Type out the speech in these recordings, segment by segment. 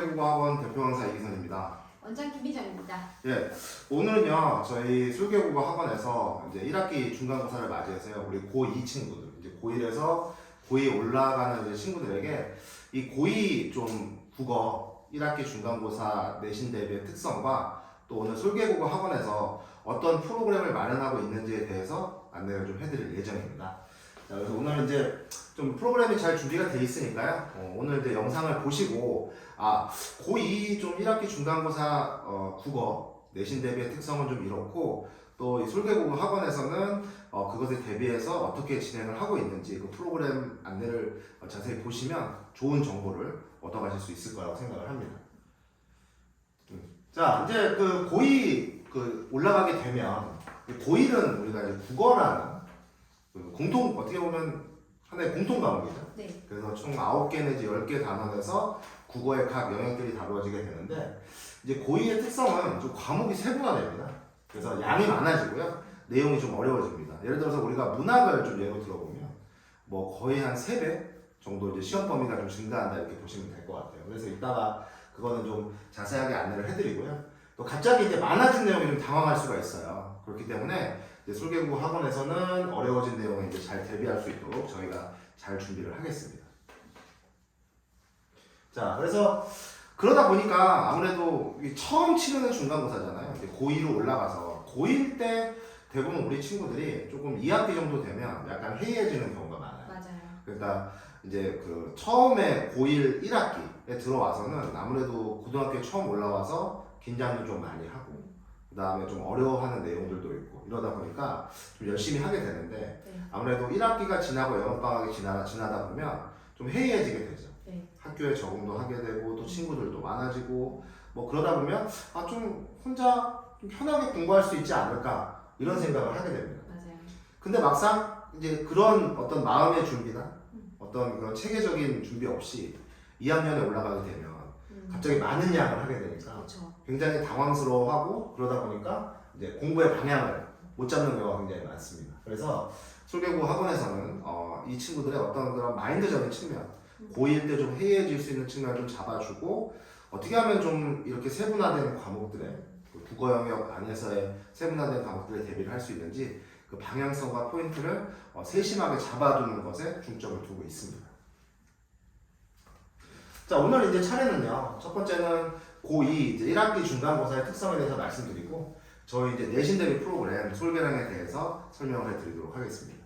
술계국어학원 대표 강사 이기선입니다. 원장 김희정입니다. 예, 오늘은요 저희 술계국어학원에서 이제 1학기 중간고사를 맞이해서요 우리 고2 친구들 이제 고1에서 고2 올라가는 이제 친구들에게 이 고2 좀 국어 1학기 중간고사 내신 대비의 특성과 또 오늘 술계국어학원에서 어떤 프로그램을 마련하고 있는지에 대해서 안내를 좀 해드릴 예정입니다. 자, 그래서 오늘 이제 좀 프로그램이 잘 준비가 돼 있으니까요. 오늘 이제 영상을 보시고 고2 좀 1학기 중간고사 국어 내신 대비의 특성은 좀 이렇고 또 이 술계국어 학원에서는 그것에 대비해서 어떻게 진행을 하고 있는지 그 프로그램 안내를 자세히 보시면 좋은 정보를 얻어가실 수 있을 거라고 생각을 합니다. 자, 이제 그 고2 그 올라가게 되면 고1은 우리가 이제 국어라는 공통 어떻게 보면 하나의 공통 과목이죠. 네. 그래서 총 9개 내지 10개 단원에서 국어의 각 영역들이 다루어지게 되는데 이제 고2의 특성은 좀 과목이 세분화됩니다. 그래서 양이 많아지고요. 내용이 좀 어려워집니다. 예를 들어서 우리가 문학을 좀 예로 들어보면 뭐 거의 한 3배 정도 이제 시험 범위가 좀 증가한다 이렇게 보시면 될 것 같아요. 그래서 이따가 그거는 좀 자세하게 안내를 해드리고요. 또 갑자기 이제 많아진 내용이 좀 당황할 수가 있어요. 그렇기 때문에 술계국어 학원에서는 어려워진 내용에 이제 잘 대비할 수 있도록 저희가 잘 준비를 하겠습니다. 자, 그래서 그러다 보니까 아무래도 처음 치르는 중간고사잖아요. 이제 고2로 올라가서 고1 때 대부분 우리 친구들이 조금 2학기 정도 되면 약간 해이해지는 경우가 많아요. 맞아요. 그러니까 이제 그 처음에 고1 1학기에 들어와서는 아무래도 고등학교에 처음 올라와서 긴장도 좀 많이 하고 그 다음에 좀 어려워하는 내용들도 있고 이러다 보니까 좀 열심히 하게 되는데 네. 아무래도 1학기가 지나고 여름방학이 지나다 보면 좀 해이해지게 되죠. 네. 학교에 적응도 하게 되고 또 친구들도 많아지고 뭐 그러다 보면 좀 혼자 좀 편하게 공부할 수 있지 않을까 이런 생각을 하게 됩니다. 맞아요. 근데 막상 이제 그런 어떤 마음의 준비나 어떤 그런 체계적인 준비 없이 2학년에 올라가게 되면 갑자기 많은 양을 하게 되니까 그렇죠. 굉장히 당황스러워하고 그러다 보니까 이제 공부의 방향을 못 잡는 경우가 굉장히 많습니다. 그래서 술계국어 학원에서는 이 친구들의 어떤 그런 마인드적인 측면, 고1 때 좀 해이해질 수 있는 측면을 좀 잡아주고 어떻게 하면 좀 이렇게 세분화된 과목들의 국어 영역 안에서의 세분화된 과목들에 대비를 할 수 있는지 그 방향성과 포인트를 세심하게 잡아두는 것에 중점을 두고 있습니다. 자, 오늘 이제 차례는요. 첫 번째는 고2 이제 1학기 중간고사의 특성에 대해서 말씀드리고 저희 이제 내신 대비 프로그램 솔계량에 대해서 설명을 해드리도록 하겠습니다.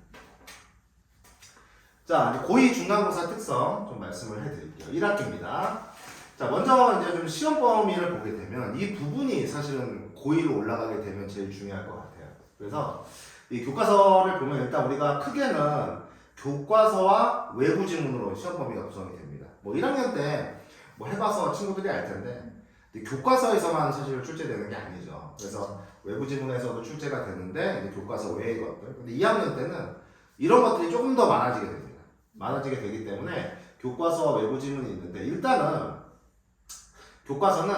자, 이제 고2 중간고사 특성 좀 말씀을 해드릴게요. 1학기입니다. 자, 먼저 이제 좀 시험 범위를 보게 되면 이 부분이 사실은 고2로 올라가게 되면 제일 중요할 것 같아요. 그래서 이 교과서를 보면 일단 우리가 크게는 교과서와 외부 지문으로 시험 범위가 구성이 됩니다. 뭐 1학년 때 뭐 해봐서 친구들이 알 텐데 교과서에서만 사실 출제되는 게 아니죠. 그래서 외부 지문에서도 출제가 되는데 이제 교과서 외의 것들. 근데 2학년 때는 이런 것들이 조금 더 많아지게 됩니다. 많아지게 되기 때문에 교과서와 외부 지문이 있는데 일단은 교과서는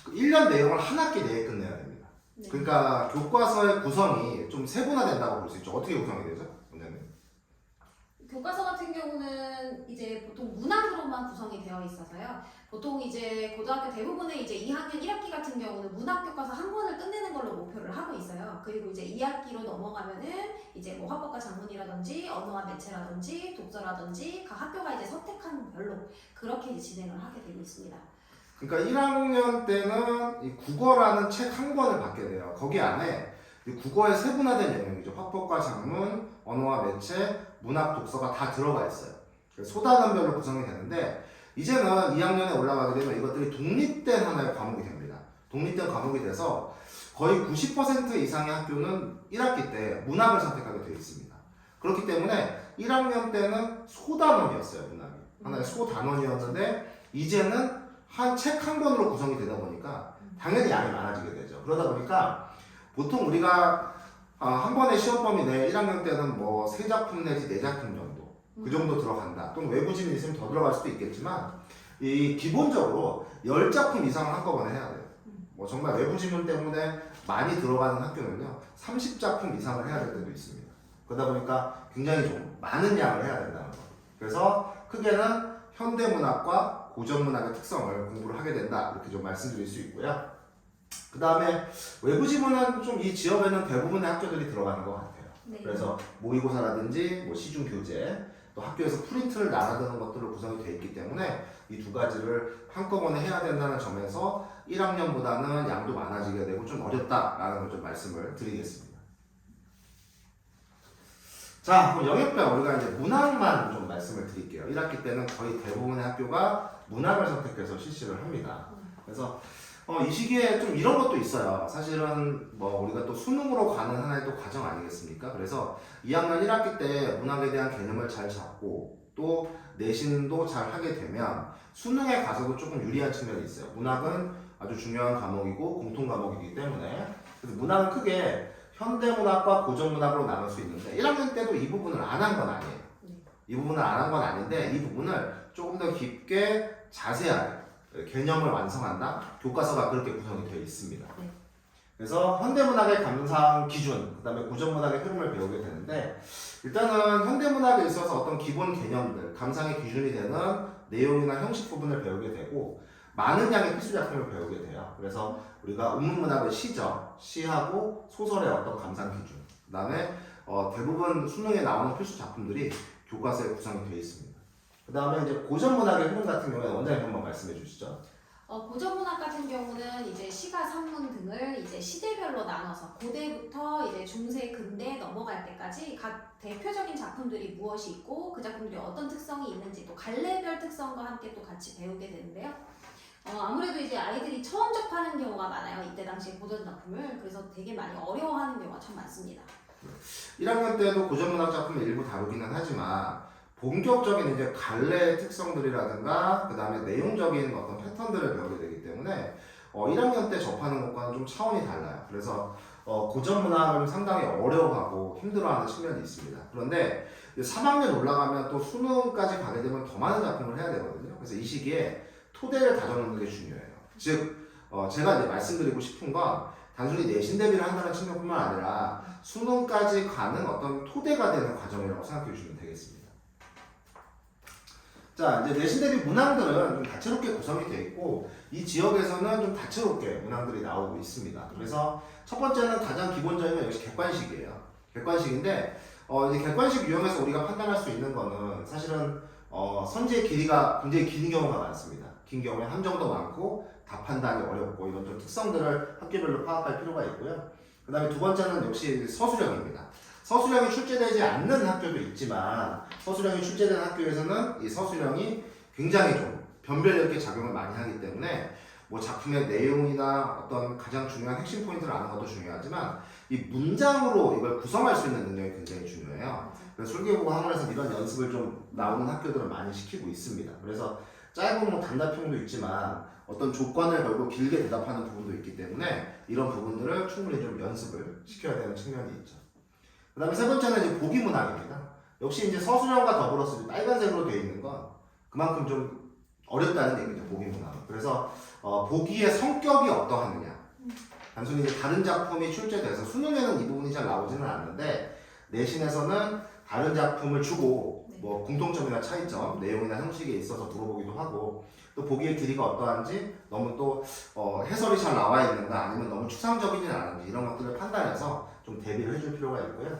1년 내용을 한 학기 내에 끝내야 됩니다. 네. 그러니까 교과서의 구성이 좀 세분화된다고 볼 수 있죠. 어떻게 구성이 되죠? 원장님? 교과서 같은 경우는 이제 보통 문학으로만 구성이 되어 있어서요. 보통 이제 고등학교 대부분의 이제 2학년 1학기 같은 경우는 문학 교과서 한 권을 끝내는 걸로 목표를 하고 있어요. 그리고 이제 2학기로 넘어가면은 이제 뭐 화법과 작문이라든지 언어와 매체라든지 독서라든지 각 학교가 이제 선택한 별로 그렇게 이제 진행을 하게 되고 있습니다. 그러니까 1학년 때는 이 국어라는 책 한 권을 받게 돼요. 거기 안에 이 국어의 세분화된 영역이죠. 화법과 작문, 언어와 매체, 문학, 독서가 다 들어가 있어요. 그래서 소단원별로 구성이 되는데 이제는 2학년에 올라가게 되면 이것들이 독립된 하나의 과목이 됩니다. 독립된 과목이 돼서 거의 90% 이상의 학교는 1학기 때 문학을 선택하게 되어 있습니다. 그렇기 때문에 1학년 때는 소단원이었어요. 문학이. 하나의 소단원이었는데 이제는 한 책 한 권으로 구성이 되다 보니까 당연히 양이 많아지게 되죠. 그러다 보니까 보통 우리가 한 번의 시험 범위 내에 1학년 때는 뭐 3작품 내지 4작품 정도 그 정도 들어간다. 또는 외부 지문이 있으면 더 들어갈 수도 있겠지만 이 기본적으로 10작품 이상을 한꺼번에 해야 돼요. 뭐 정말 외부 지문 때문에 많이 들어가는 학교는요 30작품 이상을 해야 될 때도 있습니다. 그러다 보니까 굉장히 좀 많은 양을 해야 된다는 거예요. 그래서 크게는 현대문학과 고전 문학의 특성을 공부를 하게 된다 이렇게 좀 말씀드릴 수 있고요. 그 다음에 외부 지문은 좀 이 지역에는 대부분의 학교들이 들어가는 것 같아요. 네. 그래서 모의고사라든지 뭐 시중 교재 또 학교에서 프린트를 나눠드는 것들로 구성이 되어 있기 때문에 이 두 가지를 한꺼번에 해야 된다는 점에서 1학년보다는 양도 많아지게 되고 좀 어렵다라는 걸 좀 말씀을 드리겠습니다. 자, 그럼 영역별 우리가 이제 문학만 좀 말씀을 드릴게요. 1학기 때는 거의 대부분의 학교가 문학을 선택해서 실시를 합니다. 그래서 이 시기에 좀 이런 것도 있어요. 사실은 뭐 우리가 또 수능으로 가는 하나의 또 과정 아니겠습니까? 그래서 2학년 1학기 때 문학에 대한 개념을 잘 잡고 또 내신도 잘 하게 되면 수능에 가서도 조금 유리한 측면이 있어요. 문학은 아주 중요한 과목이고 공통 과목이기 때문에 그래서 문학은 크게 현대문학과 고전문학으로 나눌 수 있는데 1학년 때도 이 부분을 안 한 건 아니에요. 이 부분을 안 한 건 아닌데 이 부분을 조금 더 깊게 자세하게 개념을 완성한다. 교과서가 그렇게 구성이 되어 있습니다. 네. 그래서 현대문학의 감상 기준, 그 다음에 고전문학의 흐름을 배우게 되는데 일단은 현대문학에 있어서 어떤 기본 개념들, 감상의 기준이 되는 내용이나 형식 부분을 배우게 되고 많은 양의 필수 작품을 배우게 돼요. 그래서 우리가 운문문학의 시죠. 시하고 소설의 어떤 감상 기준, 그 다음에 대부분 수능에 나오는 필수 작품들이 교과서에 구성이 되어 있습니다. 그 다음에 이제 고전문학의 흐름 같은 경우에 원장님 한번 말씀해 주시죠. 고전문학 같은 경우는 이제 시가 산문 등을 이제 시대별로 나눠서 고대부터 이제 중세 근대 넘어갈 때까지 각 대표적인 작품들이 무엇이 있고 그 작품들이 어떤 특성이 있는지 또 갈래별 특성과 함께 또 같이 배우게 되는데요. 아무래도 이제 아이들이 처음 접하는 경우가 많아요. 이때 당시에 고전 작품을. 그래서 되게 많이 어려워하는 경우가 참 많습니다. 1학년 때도 고전문학 작품을 일부 다루기는 하지만 본격적인 이제 갈래의 특성들이라든가 그 다음에 내용적인 어떤 패턴들을 배우게 되기 때문에 1학년 때 접하는 것과는 좀 차원이 달라요. 그래서 고전문학을 상당히 어려워하고 힘들어하는 측면이 있습니다. 그런데 3학년 올라가면 또 수능까지 가게 되면 더 많은 작품을 해야 되거든요. 그래서 이 시기에 토대를 다져놓는 게 중요해요. 즉 제가 이제 말씀드리고 싶은 건 단순히 내신 대비를 한다는 측면뿐만 아니라 수능까지 가는 어떤 토대가 되는 과정이라고 생각해 주시면 되겠습니다. 자, 이제 내신 대비 문항들은 좀 다채롭게 구성이 되어 있고 이 지역에서는 좀 다채롭게 문항들이 나오고 있습니다. 그래서 첫 번째는 가장 기본적인 건 역시 객관식이에요. 객관식인데 이제 객관식 유형에서 우리가 판단할 수 있는 거는 사실은 선지의 길이가 굉장히 긴 경우가 많습니다. 긴 경우에 함정도 많고 답 판단이 어렵고 이런 좀 특성들을 학교별로 파악할 필요가 있고요. 그 다음에 두 번째는 역시 서술형입니다. 서술형이 출제되지 않는 학교도 있지만 서술형이 출제된 학교에서는 이 서술형이 굉장히 좀 변별력 있게 작용을 많이 하기 때문에 뭐 작품의 내용이나 어떤 가장 중요한 핵심 포인트를 아는 것도 중요하지만 이 문장으로 이걸 구성할 수 있는 능력이 굉장히 중요해요. 그래서 설계보고 학원에서 이런 연습을 좀 나오는 학교들은 많이 시키고 있습니다. 그래서 짧은 뭐 단답형도 있지만 어떤 조건을 걸고 길게 대답하는 부분도 있기 때문에 이런 부분들을 충분히 좀 연습을 시켜야 되는 측면이 있죠. 그 다음에 세 번째는 이제 보기 문학입니다. 역시 이제 서술형과 더불어서 빨간색으로 되어 있는 건 그만큼 좀 어렵다는 얘기죠, 보기 문학은. 그래서 보기의 성격이 어떠하느냐. 단순히 이제 다른 작품이 출제돼서 수능에는 이 부분이 잘 나오지는 않는데 내신에서는 다른 작품을 주고 뭐 공통점이나 차이점, 내용이나 형식에 있어서 물어보기도 하고 또 보기의 길이가 어떠한지 너무 또 해설이 잘 나와 있는가 아니면 너무 추상적이진 않은지 이런 것들을 판단해서 좀 대비를 해줄 필요가 있고요.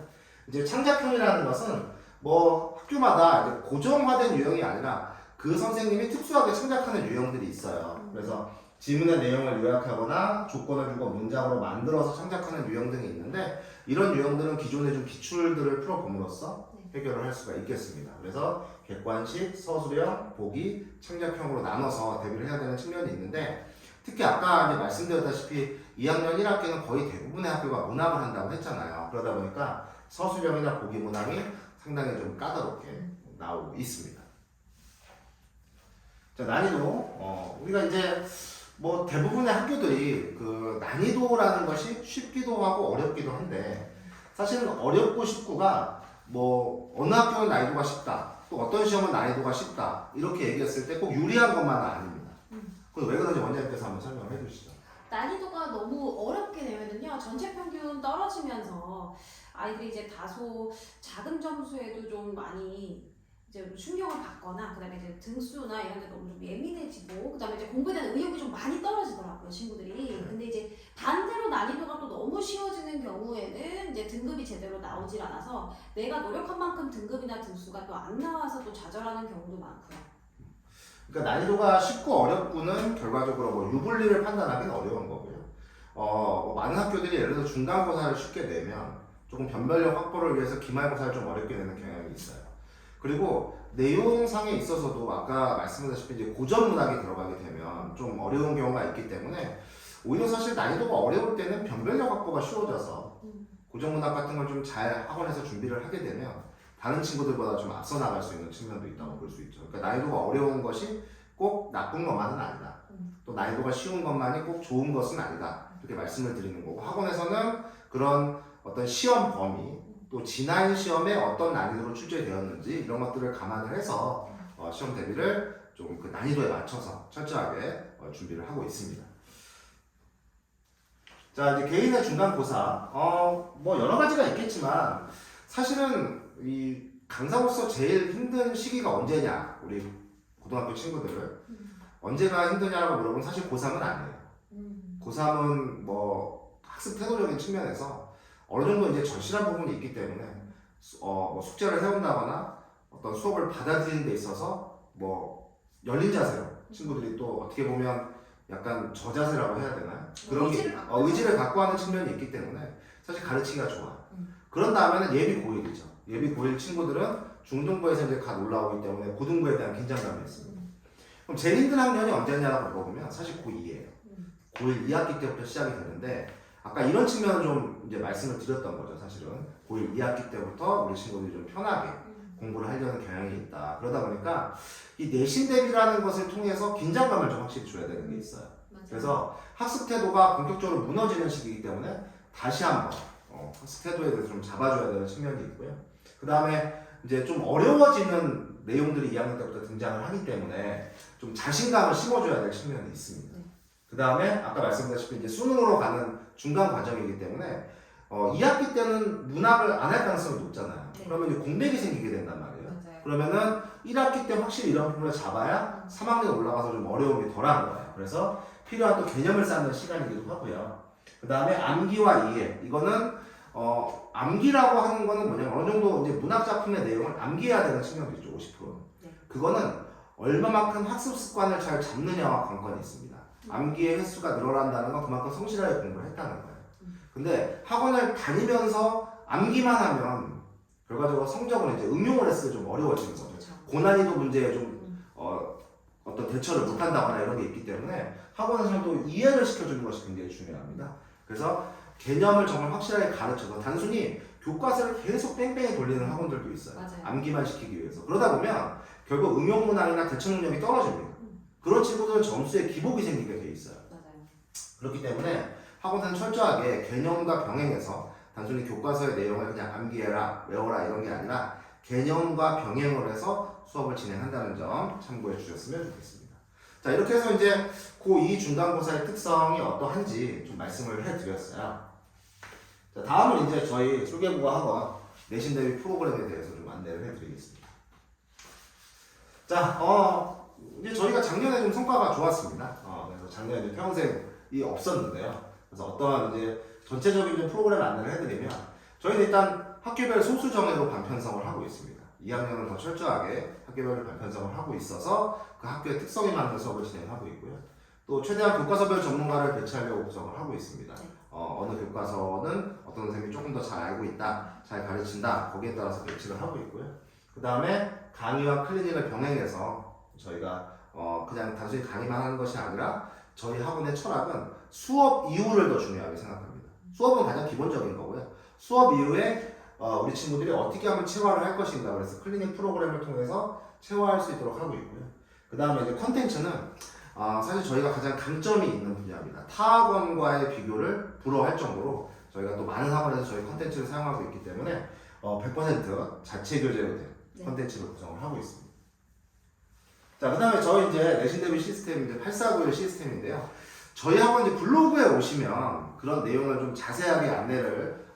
이제 창작형이라는 것은 뭐 학교마다 이제 고정화된 유형이 아니라 그 선생님이 특수하게 창작하는 유형들이 있어요. 그래서 지문의 내용을 요약하거나 조건을 주고 문장으로 만들어서 창작하는 유형 등이 있는데 이런 유형들은 기존의 좀 기출들을 풀어봄으로써 해결을 할 수가 있겠습니다. 그래서 객관식, 서술형, 보기, 창작형으로 나눠서 대비를 해야 되는 측면이 있는데 특히 아까 이제 말씀드렸다시피 2학년 1학기는 거의 대부분의 학교가 문학을 한다고 했잖아요. 그러다 보니까 서술형이나 보기 문항이 상당히 좀 까다롭게 나오고 있습니다. 자, 난이도 우리가 이제 뭐 대부분의 학교들이 그 난이도라는 것이 쉽기도 하고 어렵기도 한데 사실은 어렵고 쉽고가 뭐 어느 학교는 난이도가 쉽다 또 어떤 시험은 난이도가 쉽다 이렇게 얘기했을 때 꼭 유리한 것만은 아닙니다. 그래서 왜 그런지 원장님께서 한번 설명을 해주시죠. 난이도가 너무 어렵게 되면은요 전체 평균 떨어지면서 아이들이 이제 다소 작은 점수에도 좀 많이 이제 충격을 받거나 그다음에 이제 등수나 이런 데 너무 좀 예민해지고 그다음에 이제 공부에 대한 의욕이 좀 많이 떨어지더라고요 친구들이. 근데 이제 반대로 난이도가 또 너무 쉬워지는 경우에는 이제 등급이 제대로 나오질 않아서 내가 노력한 만큼 등급이나 등수가 또 안 나와서 또 좌절하는 경우도 많고요. 그러니까 난이도가 쉽고 어렵고는 결과적으로 뭐 유불리를 판단하기는 어려운 거고요. 뭐 많은 학교들이 예를 들어 중간고사를 쉽게 내면 조금 변별력 확보를 위해서 기말고사를 좀 어렵게 내는 경향이 있어요. 그리고 내용상에 있어서도 아까 말씀드렸다시피 이제 고전 문학이 들어가게 되면 좀 어려운 경우가 있기 때문에 오히려 사실 난이도가 어려울 때는 변별력 확보가 쉬워져서 고전 문학 같은 걸 좀 잘 학원에서 준비를 하게 되면 다른 친구들보다 좀 앞서 나갈 수 있는 측면도 있다고 볼 수 있죠. 그러니까 난이도가 어려운 것이 꼭 나쁜 것만은 아니다. 또 난이도가 쉬운 것만이 꼭 좋은 것은 아니다. 이렇게 말씀을 드리는 거고 학원에서는 그런 어떤 시험 범위 또 지난 시험에 어떤 난이도로 출제되었는지 이런 것들을 감안을 해서 시험 대비를 좀 그 난이도에 맞춰서 철저하게 준비를 하고 있습니다. 자 이제 개인의 중간고사 뭐 여러 가지가 있겠지만 사실은 이 강사로서 제일 힘든 시기가 언제냐 우리 고등학교 친구들을 언제가 힘드냐라고 물어보면 사실 고3은 아니에요. 고3은 뭐 학습 태도적인 측면에서 어느 정도 이제 절실한 부분이 있기 때문에 뭐 숙제를 해온다거나 어떤 수업을 받아들이는 데 있어서 뭐 열린 자세로 친구들이 또 어떻게 보면 약간 저자세라고 해야 되나요? 그런 게 의지를 갖고 하는 측면이 있기 때문에 사실 가르치기가 좋아요. 그런 다음에는 예비 고1이죠. 예비 고1 친구들은 중등부에서 이제 갓 올라오기 때문에 고등부에 대한 긴장감이 있습니다. 그럼 제일 힘든 학년이 언제냐라고 물어보면 사실 고2예요. 고1 2학기 때부터 시작이 되는데 아까 이런 측면을 좀 이제 말씀을 드렸던 거죠. 사실은 고1 2학기 때부터 우리 친구들이 좀 편하게 공부를 하려는 경향이 있다. 그러다 보니까 이 내신 대비라는 것을 통해서 긴장감을 좀 확실히 줘야 되는 게 있어요. 맞아요. 그래서 학습 태도가 본격적으로 무너지는 시기이기 때문에 다시 한번 학습 태도에 대해서 좀 잡아줘야 되는 측면이 있고요. 그 다음에 이제 좀 어려워지는 내용들이 2학년 때부터 등장을 하기 때문에 좀 자신감을 심어줘야 될 측면이 있습니다. 그 다음에 아까 말씀드렸다시피 이제 수능으로 가는 중간 과정이기 때문에 2학기 때는 문학을 안 할 가능성이 높잖아요. 네. 그러면 이제 공백이 생기게 된단 말이에요. 맞아요. 그러면은 1학기 때 확실히 이런 부분을 잡아야 3학년 올라가서 좀 어려움이 덜한 거예요. 그래서 필요한 또 개념을 쌓는 시간이기도 하고요. 그 다음에 암기와 이해. 이거는 암기라고 하는 거는 뭐냐면 어느 정도 이제 문학 작품의 내용을 암기해야 되는 측면도 있죠. 50%는. 네. 그거는 얼마만큼 학습 습관을 잘 잡느냐와 관건이 있습니다. 암기의 횟수가 늘어난다는 건 그만큼 성실하게 공부를 했다는 거예요. 근데 학원을 다니면서 암기만 하면 결과적으로 성적은 이제 응용을 했을 때 좀 어려워지는 거죠. 그렇죠. 고난이도 문제에 좀 어떤 대처를 못한다거나 이런 게 있기 때문에 학원에서도 이해를 시켜주는 것이 굉장히 중요합니다. 그래서 개념을 정말 확실하게 가르쳐서 단순히 교과서를 계속 뺑뺑이 돌리는 학원들도 있어요. 맞아요. 암기만 시키기 위해서. 그러다 보면 결국 응용 문항이나 대처 능력이 떨어집니다. 그런 친구들은 점수에 기복이 생기게 돼 있어요. 맞아요. 그렇기 때문에 학원에서는 철저하게 개념과 병행해서 단순히 교과서의 내용을 그냥 암기해라, 외워라 이런 게 아니라 개념과 병행을 해서 수업을 진행한다는 점 참고해 주셨으면 좋겠습니다. 자, 이렇게 해서 이제 고2 중간고사의 특성이 어떠한지 좀 말씀을 해드렸어요. 자, 다음은 이제 저희 술개국어 학원 내신 대비 프로그램에 대해서 좀 안내를 해드리겠습니다. 자, 이제 저희가 작년에 좀 성과가 좋았습니다. 그래서 작년에 평생이 없었는데요. 그래서 어떠한 이제 전체적인 좀 프로그램 안내를 해드리면 저희는 일단 학교별 소수 정예로 반편성을 하고 있습니다. 2학년은 더 철저하게 학교별로 반편성을 하고 있어서 그 학교의 특성에 맞는 수업을 진행하고 있고요. 또 최대한 교과서별 전문가를 배치하려고 구성을 하고 있습니다. 어느 교과서는 어떤 선생님이 조금 더 잘 알고 있다, 잘 가르친다, 거기에 따라서 배치를 하고 있고요. 그 다음에 강의와 클리닉을 병행해서 저희가 그냥 단순히 강의만 하는 것이 아니라 저희 학원의 철학은 수업 이후를 더 중요하게 생각합니다. 수업은 가장 기본적인 거고요. 수업 이후에 우리 친구들이 어떻게 하면 체화를 할 것인가 그래서 클리닉 프로그램을 통해서 체화할 수 있도록 하고 있고요. 그 다음에 이제 컨텐츠는 사실 저희가 가장 강점이 있는 분야입니다. 타 학원과의 비교를 불허할 정도로 저희가 또 많은 학원에서 저희 컨텐츠를 사용하고 있기 때문에 100% 자체 교재로 된 컨텐츠를 구성을 하고 있습니다. 자, 그 다음에 저희 이제 내신 대비 시스템 이제 8491 시스템인데요. 저희 학원 이제 블로그에 오시면 그런 내용을 좀 자세하게 안내를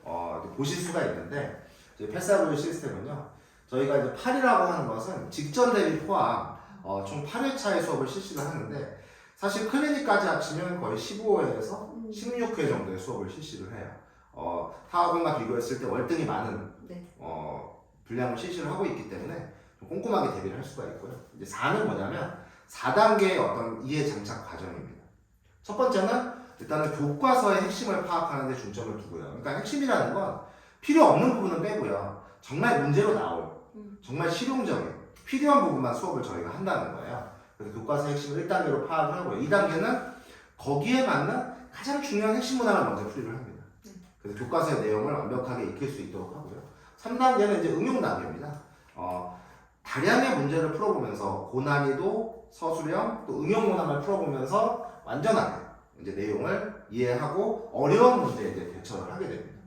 보실 수가 있는데, 8491 시스템은요, 저희가 이제 8이라고 하는 것은 직전 대비 포함 총 8회차의 수업을 실시를 하는데 사실 클리닉까지 합치면 거의 15회에서 16회 정도의 수업을 실시를 해요. 타학원과 비교했을 때 월등히 많은 네. 분량을 실시를 하고 있기 때문에 좀 꼼꼼하게 대비를 할 수가 있고요. 이제 4는 뭐냐면 4단계의 어떤 이해 장착 과정입니다. 첫 번째는 일단은 교과서의 핵심을 파악하는 데 중점을 두고요. 그러니까 핵심이라는 건 필요 없는 부분은 빼고요. 정말 문제로 나올 정말 실용적인 필요한 부분만 수업을 저희가 한다는 거예요. 그래서 교과서 핵심을 1단계로 파악을 하고요. 2단계는 거기에 맞는 가장 중요한 핵심 문항을 먼저 풀이를 합니다. 그래서 교과서의 내용을 완벽하게 익힐 수 있도록 하고요. 3단계는 이제 응용 단계입니다. 다량의 문제를 풀어보면서 고난이도, 서술형, 또 응용 문항을 풀어보면서 완전하게 이제 내용을 이해하고 어려운 문제에 이제 대처를 하게 됩니다.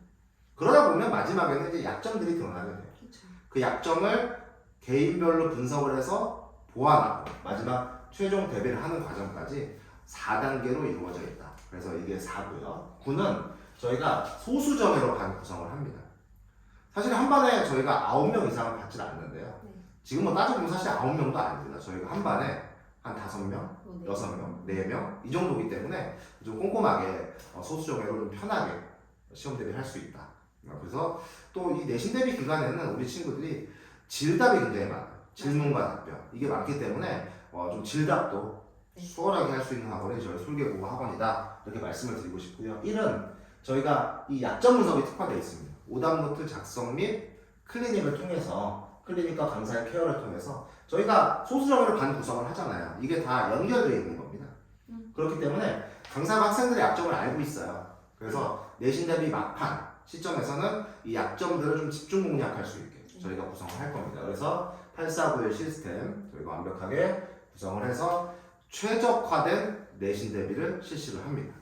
그러다 보면 마지막에는 이제 약점들이 드러나게 돼요. 그 약점을 개인별로 분석을 해서 보완하고 마지막 최종 대비를 하는 과정까지 4단계로 이루어져 있다. 그래서 이게 4고요. 9는 저희가 소수정예로 반 구성을 합니다. 사실 한 반에 저희가 9명 이상은 받지 않는데요. 지금 뭐 따져보면 사실 9명도 아닙니다. 저희가 한 반에 한 5명, 6명, 4명 이 정도이기 때문에 좀 꼼꼼하게 소수정예로 좀 편하게 시험 대비를 할 수 있다. 그래서 또 이 내신 대비 기간에는 우리 친구들이 질답이 굉장히 많아요. 질문과 답변 이게 많기 때문에 좀 질답도 수월하게 할 수 있는 학원이 저희 술계국어 학원이다 이렇게 말씀을 드리고 싶고요. 1은 저희가 이 약점 분석이 특화되어 있습니다. 오답노트 작성 및 클리닉을 통해서 클리닉과 강사의 케어를 통해서 저희가 소수정예로 반 구성을 하잖아요. 이게 다 연결되어 있는 겁니다. 그렇기 때문에 강사가 학생들의 약점을 알고 있어요. 그래서 내신 대비 막판 시점에서는 이 약점들을 좀 집중 공략할 수 있게 저희가 구성을 할 겁니다. 그래서 8491 시스템 저희가 완벽하게 구성을 해서 최적화된 내신 대비를 실시를 합니다.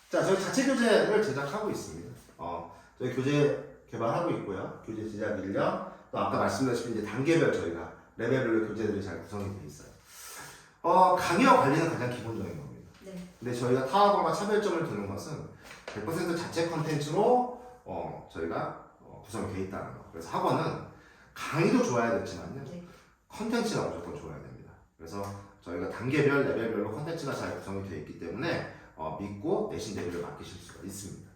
자, 저희 자체 교재를 제작하고 있습니다. 저희 교재 개발하고 있고요. 교재 제작 인력, 또 아까 말씀드렸듯이 이제 단계별 저희가 레벨별로 교재들이 잘 구성이 되어 있어요. 강의와 관리는 가장 기본적인 겁니다. 네. 근데 저희가 타학원과 차별점을 두는 것은 100% 자체 컨텐츠로 저희가 구성이 되어 있다는 거. 그래서 학원은 강의도 좋아야겠지만요. 컨텐츠가 무조건 좋아야 됩니다. 그래서 저희가 단계별, 레벨별로 컨텐츠가 잘 구성이 되어 있기 때문에 믿고 내신 대비를 맡기실 수가 있습니다.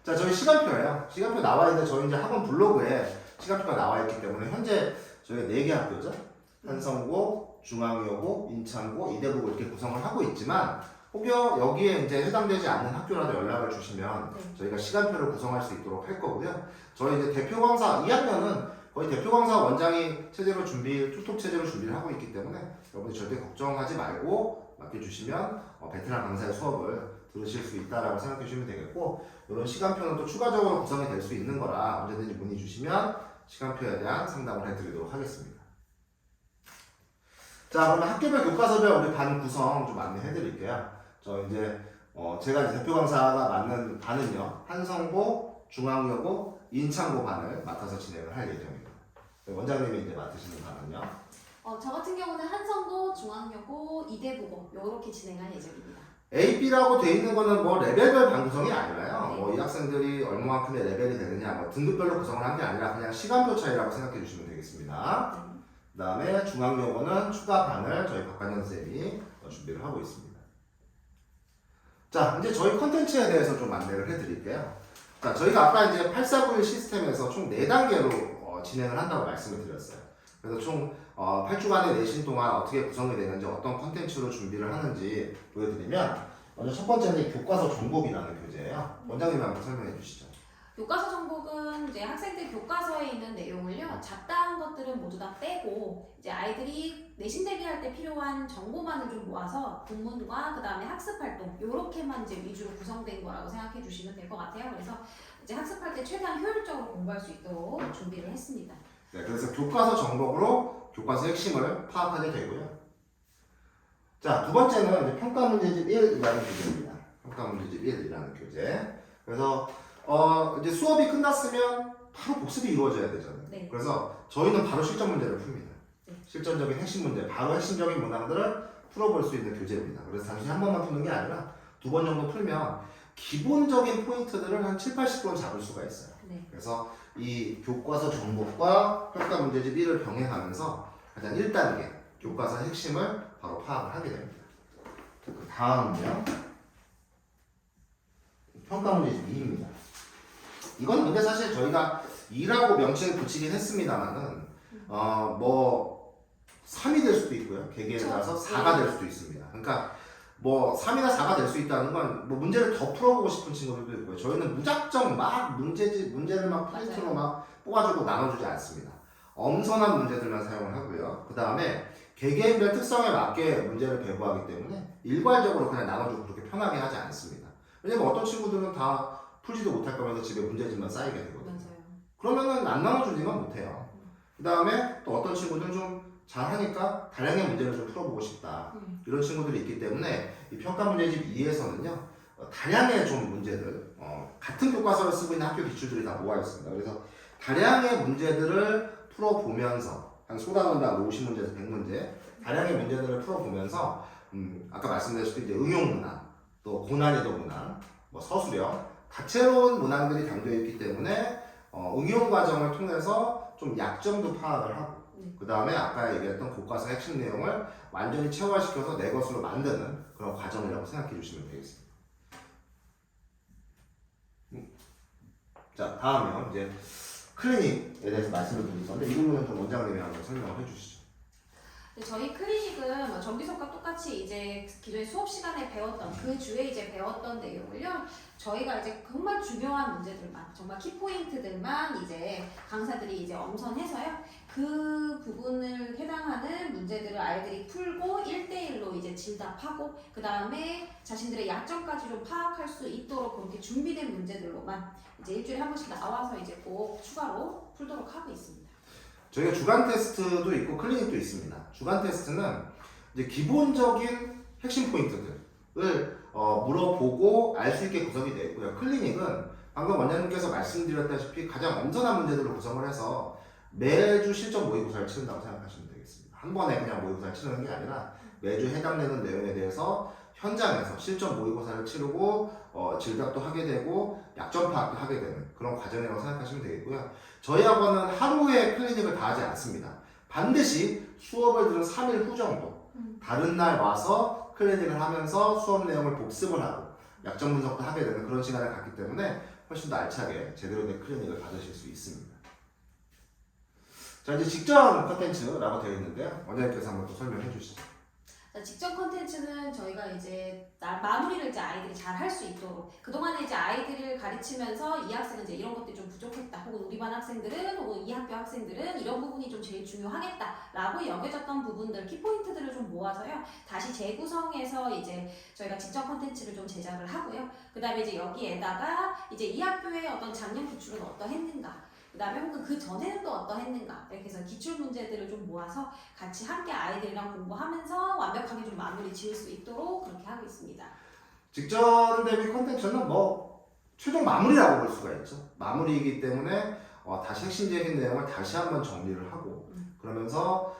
자, 저희 시간표예요. 시간표 나와 있는데 저희 이제 학원 블로그에 시간표가 나와 있기 때문에 현재 저희가 4개 학교죠. 한성고, 중앙여고, 인창고, 이대부고 이렇게 구성을 하고 있지만 혹여 여기에 이제 해당되지 않는 학교라도 연락을 주시면 저희가 시간표를 구성할 수 있도록 할 거고요. 저희 이제 대표 강사 2학년은 거의 대표 강사 원장이 툭툭 체제로 준비를 하고 있기 때문에 여러분이 절대 걱정하지 말고 맡겨주시면 베테랑 강사의 수업을 들으실 수 있다라고 생각해 주시면 되겠고, 이런 시간표는 또 추가적으로 구성이 될 수 있는 거라 언제든지 문의 주시면 시간표에 대한 상담을 해드리도록 하겠습니다. 자, 그러면 학교별 교과서별 우리 반 구성 좀 안내해 드릴게요. 저 이제 제가 이제 대표 강사가 맡는 반은요, 한성고, 중앙여고, 인창고 반을 맡아서 진행을 할 예정입니다. 원장님이 이제 맡으시는 반은요? 저 같은 경우는 한성고, 중앙여고, 이대국어 이렇게 진행할 예정입니다. A, B라고 돼 있는 거는 뭐 레벨별 반 구성이 아니라요. 이 학생들이 얼마만큼의 레벨이 되느냐, 등급별로 구성을 한 게 아니라 그냥 시간표 차이라고 생각해 주시면 되겠습니다. 그 다음에 중앙여고는 추가 반을 저희 박관현 쌤이 준비를 하고 있습니다. 자, 이제 저희 컨텐츠에 대해서 좀 안내를 해드릴게요. 자, 저희가 아까 이제 8491 시스템에서 총 4단계로 진행을 한다고 말씀을 드렸어요. 그래서 총 8주간의 내신 동안 어떻게 구성이 되는지, 어떤 컨텐츠로 준비를 하는지 보여드리면, 먼저 첫 번째는 교과서 정복이라는 교재예요. 원장님이 한번 설명해 주시죠. 교과서 정복은 이제 학생들 교과서에 있는 내용을요, 잡다한 것들은 모두 다 빼고 이제 아이들이 내신 대비할 때 필요한 정보만을 좀 모아서 본문과 그 다음에 학습 활동 요렇게만 이제 위주로 구성된 거라고 생각해 주시면 될 것 같아요. 그래서 이제 학습할 때 최대한 효율적으로 공부할 수 있도록 준비를 했습니다. 네, 그래서 교과서 정복으로 교과서 핵심을 파악하게 되고요. 자, 두 번째는 이제 평가문제집 1이라는 교재입니다. 평가문제집 1이라는 교재. 그래서 이제 수업이 끝났으면 바로 복습이 이루어져야 되잖아요. 네. 그래서 저희는 바로 실전 문제를 풉니다. 네. 실전적인 핵심 문제, 바로 핵심적인 문항들을 풀어볼 수 있는 교재입니다. 그래서 단순히 한 번만 푸는 게 아니라 2번 정도 풀면 기본적인 포인트들을 한 7, 80번 잡을 수가 있어요. 네. 그래서 이 교과서 정보과 평가 문제집 1을 병행하면서 가장 1단계 교과서 핵심을 바로 파악을 하게 됩니다. 그 다음은요. 평가 문제집 2입니다. 이건 근데 사실 저희가 2라고 명칭을 붙이긴 했습니다만은 뭐 3이 될 수도 있고요. 계기에 따라서 4가 될 수도 있습니다. 그러니까 뭐 3이나 4가 될 수 있다는 건 뭐 문제를 더 풀어보고 싶은 친구들도 있고요. 저희는 무작정 막 문제를 막 프린트로 막 뽑아주고 나눠주지 않습니다. 엄선한 문제들만 사용을 하고요. 그 다음에 개개인별 특성에 맞게 문제를 배부하기 때문에 일괄적으로 그냥 나눠주고 그렇게 편하게 하지 않습니다. 왜냐면 어떤 친구들은 다 풀지도 못할 거면서 집에 문제집만 쌓이게 되거든요. 맞아요. 그러면은 안 나눠주니까 못해요. 그 다음에 또 어떤 친구들은 좀 잘하니까 다량의 문제를 좀 풀어보고 싶다. 이런 친구들이 있기 때문에 이 평가 문제집 2에서는요 다량의 좀 문제들 같은 교과서를 쓰고 있는 학교 기출들이 다 모아 있습니다. 그래서 다량의 문제들을 풀어보면서 한 소단원당 50문제에서 100문제 다량의 문제들을 풀어보면서 아까 말씀드렸듯이 이제 응용 문항 또 고난이도 문항 뭐 서술형 다채로운 문항들이 담겨 있기 때문에 응용 과정을 통해서 좀 약점도 파악을 하고 그 다음에 아까 얘기했던 교과서 핵심 내용을 완전히 체화시켜서 내 것으로 만드는 그런 과정이라고 생각해 주시면 되겠습니다. 자, 다음은 이제 클리닉에 대해서 말씀을 드릴 건데 이 부분은 좀 원장님이 한번 설명을 해주시죠. 저희 클리닉은 뭐 정기수업과 똑같이 이제 기존에 수업 시간에 배웠던 그 주에 이제 배웠던 내용을요. 저희가 이제 정말 중요한 문제들만, 정말 키포인트들만 이제 강사들이 이제 엄선해서요. 그 부분을 해당하는 문제들을 아이들이 풀고 1대1로 이제 진답하고 그 다음에 자신들의 약점까지 좀 파악할 수 있도록 그렇게 준비된 문제들로만 이제 일주일에 한 번씩 나와서 이제 꼭 추가로 풀도록 하고 있습니다. 저희가 주간 테스트도 있고 클리닉도 있습니다. 주간 테스트는 이제 기본적인 핵심 포인트들을 물어보고 알 수 있게 구성이 되어 있고요. 클리닉은 방금 원장님께서 말씀드렸다시피 가장 엄선한 문제들을 구성을 해서 매주 실전 모의고사를 치른다고 생각하시면 되겠습니다. 한 번에 그냥 모의고사를 치르는 게 아니라 매주 해당되는 내용에 대해서 현장에서 실전 모의고사를 치르고 질답도 하게 되고 약점 파악도 하게 되는 그런 과정이라고 생각하시면 되겠고요. 저희 학원은 하루에 클리닉을 다 하지 않습니다. 반드시 수업을 들은 3일 후 정도 다른 날 와서 클리닉을 하면서 수업 내용을 복습을 하고 약점 분석도 하게 되는 그런 시간을 갖기 때문에 훨씬 더 알차게 제대로 된 클리닉을 받으실 수 있습니다. 자, 이제 직전 컨텐츠라고 되어 있는데요. 원장님께서 한번 또 설명해 주시죠. 직전 컨텐츠는 저희가 이제 마무리를 이제 아이들이 잘 할 수 있도록 그동안에 이제 아이들을 가르치면서 이 학생은 이제 이런 것들이 좀 부족했다 혹은 우리 반 학생들은 혹은 이 학교 학생들은 이런 부분이 좀 제일 중요하겠다 라고 여겨졌던 부분들 키포인트들을 좀 모아서요 다시 재구성해서 이제 저희가 직전 컨텐츠를 좀 제작을 하고요 그 다음에 이제 여기에다가 이제 이 학교의 어떤 작년 기출은 어떠했는가 그 다음에 혹은 그 전에는 또 어떠했는가 이렇게 해서 기출 문제들을 좀 모아서 같이 함께 아이들이랑 공부하면서 완벽하게 좀 마무리 지을 수 있도록 그렇게 하고 있습니다. 직전 대비 콘텐츠는 뭐 최종 마무리라고 볼 수가 있죠. 마무리이기 때문에 다시 핵심적인 내용을 다시 한번 정리를 하고 그러면서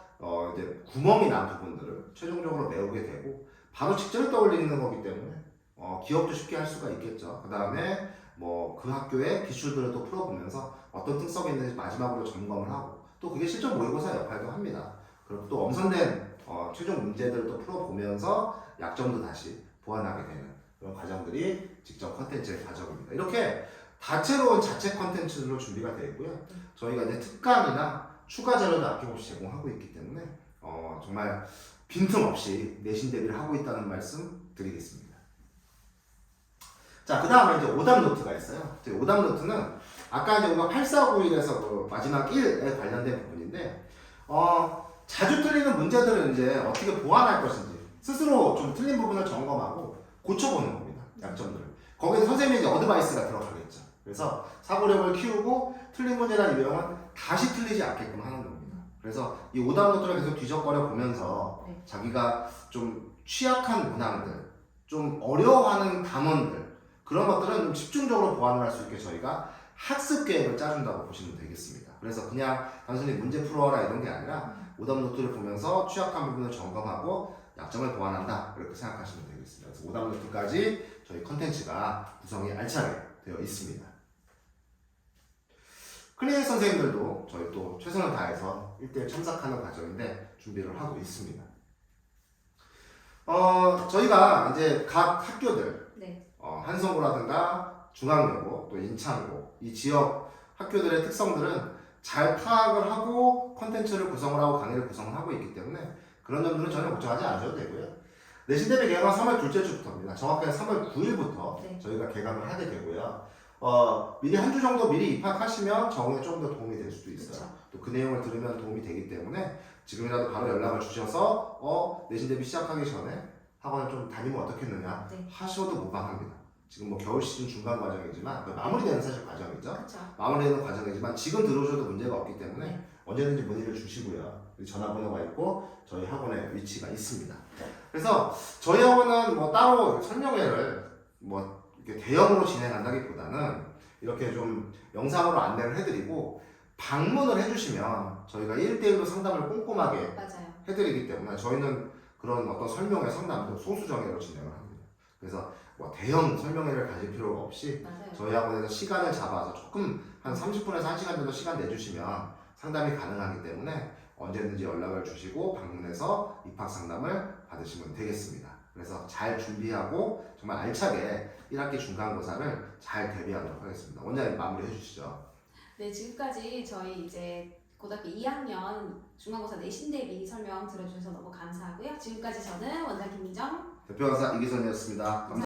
이제 구멍이 난 부분들을 최종적으로 메우게 되고 바로 직전에 떠올리는 거기 때문에 기억도 쉽게 할 수가 있겠죠. 그 다음에 뭐 그 학교의 기출들을 또 풀어보면서 어떤 특성이 있는지 마지막으로 점검을 하고 또 그게 실전 모의고사 역할도 합니다. 그리고 또 엄선된 최종 문제들을 또 풀어보면서 약점도 다시 보완하게 되는 그런 과정들이 직접 컨텐츠의 과정입니다. 이렇게 다채로운 자체 컨텐츠들로 준비가 되어 있고요. 저희가 이제 특강이나 추가 자료도 아낌없이 제공하고 있기 때문에 정말 빈틈없이 내신 대비를 하고 있다는 말씀 드리겠습니다. 자, 그 다음에 이제 오답 노트가 있어요. 오답 노트는 아까 이제 우리가 8491에서 그 마지막 1에 관련된 부분인데, 자주 틀리는 문제들을 이제 어떻게 보완할 것인지 스스로 좀 틀린 부분을 점검하고 고쳐보는 겁니다. 약점들을. 거기에 선생님의 이제 어드바이스가 들어가겠죠. 그래서 사고력을 키우고 틀린 문제나 유형은 다시 틀리지 않게끔 하는 겁니다. 그래서 이 오답 노트를 계속 뒤적거려 보면서 자기가 좀 취약한 문항들, 좀 어려워하는 단원들 그런 것들은 좀 집중적으로 보완을 할 수 있게 저희가 학습 계획을 짜준다고 보시면 되겠습니다. 그래서 그냥 단순히 문제 풀어라 이런 게 아니라 오답 노트를 보면서 취약한 부분을 점검하고 약점을 보완한다 이렇게 생각하시면 되겠습니다. 그래서 오답 노트까지 저희 컨텐츠가 구성이 알차게 되어 있습니다. 클리닉 선생님들도 저희 또 최선을 다해서 1대1 참석하는 과정인데 준비를 하고 있습니다. 저희가 이제 각 학교들, 네. 한성고라든가 중앙여고, 또 인창고, 이 지역 학교들의 특성들은 잘 파악을 하고 컨텐츠를 구성을 하고 강의를 구성을 하고 있기 때문에 그런 점들은 전혀 걱정하지 않으셔도 되고요. 내신 대비 개강은 3월 둘째 주부터입니다. 정확하게 3월 9일부터 네. 저희가 개강을 하게 되고요. 미리 한 주 정도 미리 입학하시면 정에 좀 더 도움이 될 수도 있어요. 그쵸. 또 그 내용을 들으면 도움이 되기 때문에 지금이라도 바로 연락을 주셔서 내신 대비 시작하기 전에 학원을 좀 다니면 어떻겠느냐 네. 하셔도 무방합니다. 지금 뭐 겨울 시즌 중간 과정이지만 마무리되는 사실 과정이죠. 그렇죠. 마무리되는 과정이지만 지금 들어오셔도 문제가 없기 때문에 네. 언제든지 문의를 주시고요. 여기 전화번호가 있고 저희 학원에 위치가 있습니다. 그래서 저희 학원은 뭐 따로 설명회를 뭐 이렇게 대형으로 진행한다기보다는 이렇게 좀 영상으로 안내를 해드리고 방문을 해주시면 저희가 1대1로 상담을 꼼꼼하게 맞아요. 해드리기 때문에 저희는 그런 어떤 설명회 상담도 소수정예로 진행을 합니다. 그래서 뭐 대형 설명회를 가질 필요가 없이 맞아요. 저희 학원에서 시간을 잡아서 조금 한 30분에서 1시간 정도 시간 내주시면 상담이 가능하기 때문에 언제든지 연락을 주시고 방문해서 입학 상담을 받으시면 되겠습니다. 그래서 잘 준비하고 정말 알차게 1학기 중간고사를 잘 대비하도록 하겠습니다. 원장님 마무리해 주시죠. 네, 지금까지 저희 이제 고등학교 2학년 중간고사 내신 대비 설명 들어주셔서 너무 감사하고요. 지금까지 저는 원장 김미정 대표강사 이기선이었습니다. 감사합니다.